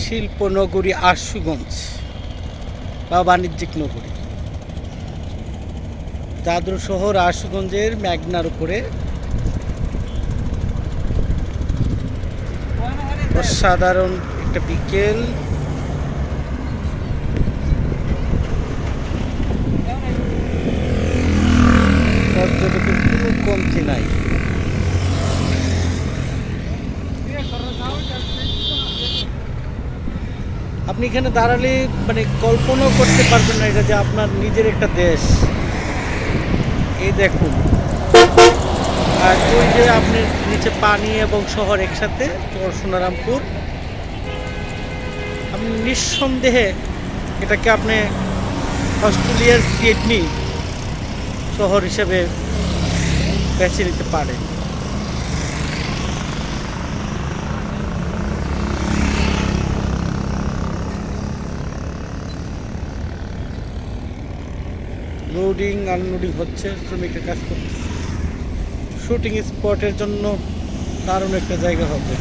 শিল্পনগরী আশুগঞ্জ বা বাণিজ্যিক নগরী। জাদুর শহর আশুগঞ্জের মেঘনার উপরে অসাধারণ একটা বিকেল। পর্যটকের কোনো কমতি নাই। আপনি এখানে দাঁড়ালে মানে কল্পনাও করতে পারবেন না এটা যে আপনার নিজের একটা দেশ। এই দেখুন, আর ওই যে আপনি নিচে পানি এবং শহর একসাথে, সোনারামপুর। আপনি নিঃসন্দেহে এটাকে আপনি অস্ট্রেলিয়ার সিডনি শহর হিসেবে বেছে নিতে পারেন। লোডিং আনলোডিং হচ্ছে, শ্রমিকের কাজ করছে। শুটিং স্পটের জন্য দারুণ একটা জায়গা হবে।